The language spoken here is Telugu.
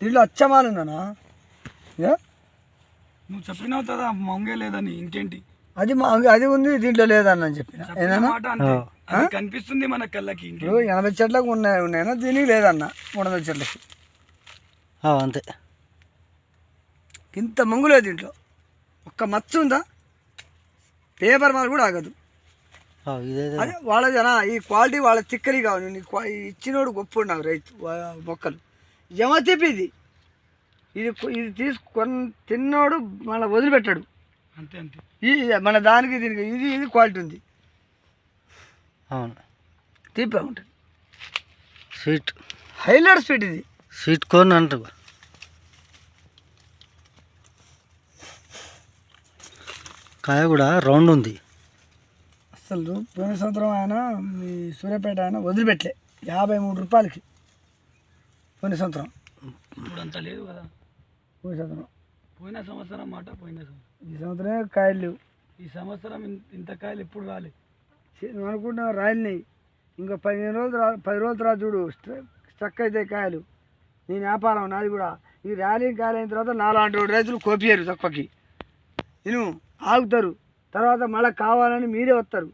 దీంట్లో అచ్చమాలు ఉందనా? నువ్వు చెప్పినావు కదా మంగే లేదని, ఇంకేంటి? అది ఉంది, దీంట్లో లేదన్న చెప్పిన ఏదన్నా కనిపిస్తుంది మన కళ్ళకి. 80 చెట్లకు ఉన్నాయన్నా, దీనికి లేదన్న 300 చెట్లకి అంతే. ఇంత మంగు లేదు దీంట్లో. ఒక్క మచ్చ ఉందా? పేపర్ మాల్ కూడా ఆగదు. అదే వాళ్ళ జన ఈ క్వాలిటీ వాళ్ళ తిక్కలి కావాలి. ఇచ్చినోడు గొప్ప నాకు రైతు మొక్కలు జమ తెప్పిది. ఇది తీసుకొని తిన్నోడు మళ్ళీ వదిలిపెట్టాడు. అంతే అంతే. మన దానికి దీనికి ఇది క్వాలిటీ ఉంది. అవును, తీపే ఉంటుంది. Sweet, highlight sweet. ఇది స్వీట్ కార్న్ అంటారు. కాయ కూడా రౌండ్ ఉంది. అసలు పోయిన సంవత్సరం ఆయన మీ సూర్యాపేట ఆయన వదిలిపెట్టలే 53 రూపాయలకి. పోయిన సంవత్సరం ఇప్పుడంతా లేదు కదా. పోయిన సంవత్సరం మాట పోయిన సంవత్సరం. ఈ సంవత్సరమే కాయలు లేవు. ఈ సంవత్సరం ఇంత కాయలు ఎప్పుడు రాలేదు. నువ్వు అనుకుంటున్నా రాయలినాయి. ఇంకా 10 రోజుల తర్వాత చూడు స్ట్రక్ అయితే కాయలు. నేను వ్యాపారం నాది కూడా. ఈ ర్యాలీ కాయలు అయిన తర్వాత 400 రైతులు కోపియరు తక్కువకి. నేను ఆగుతారు. తర్వాత మళ్ళీ కావాలని మీరే వస్తారు.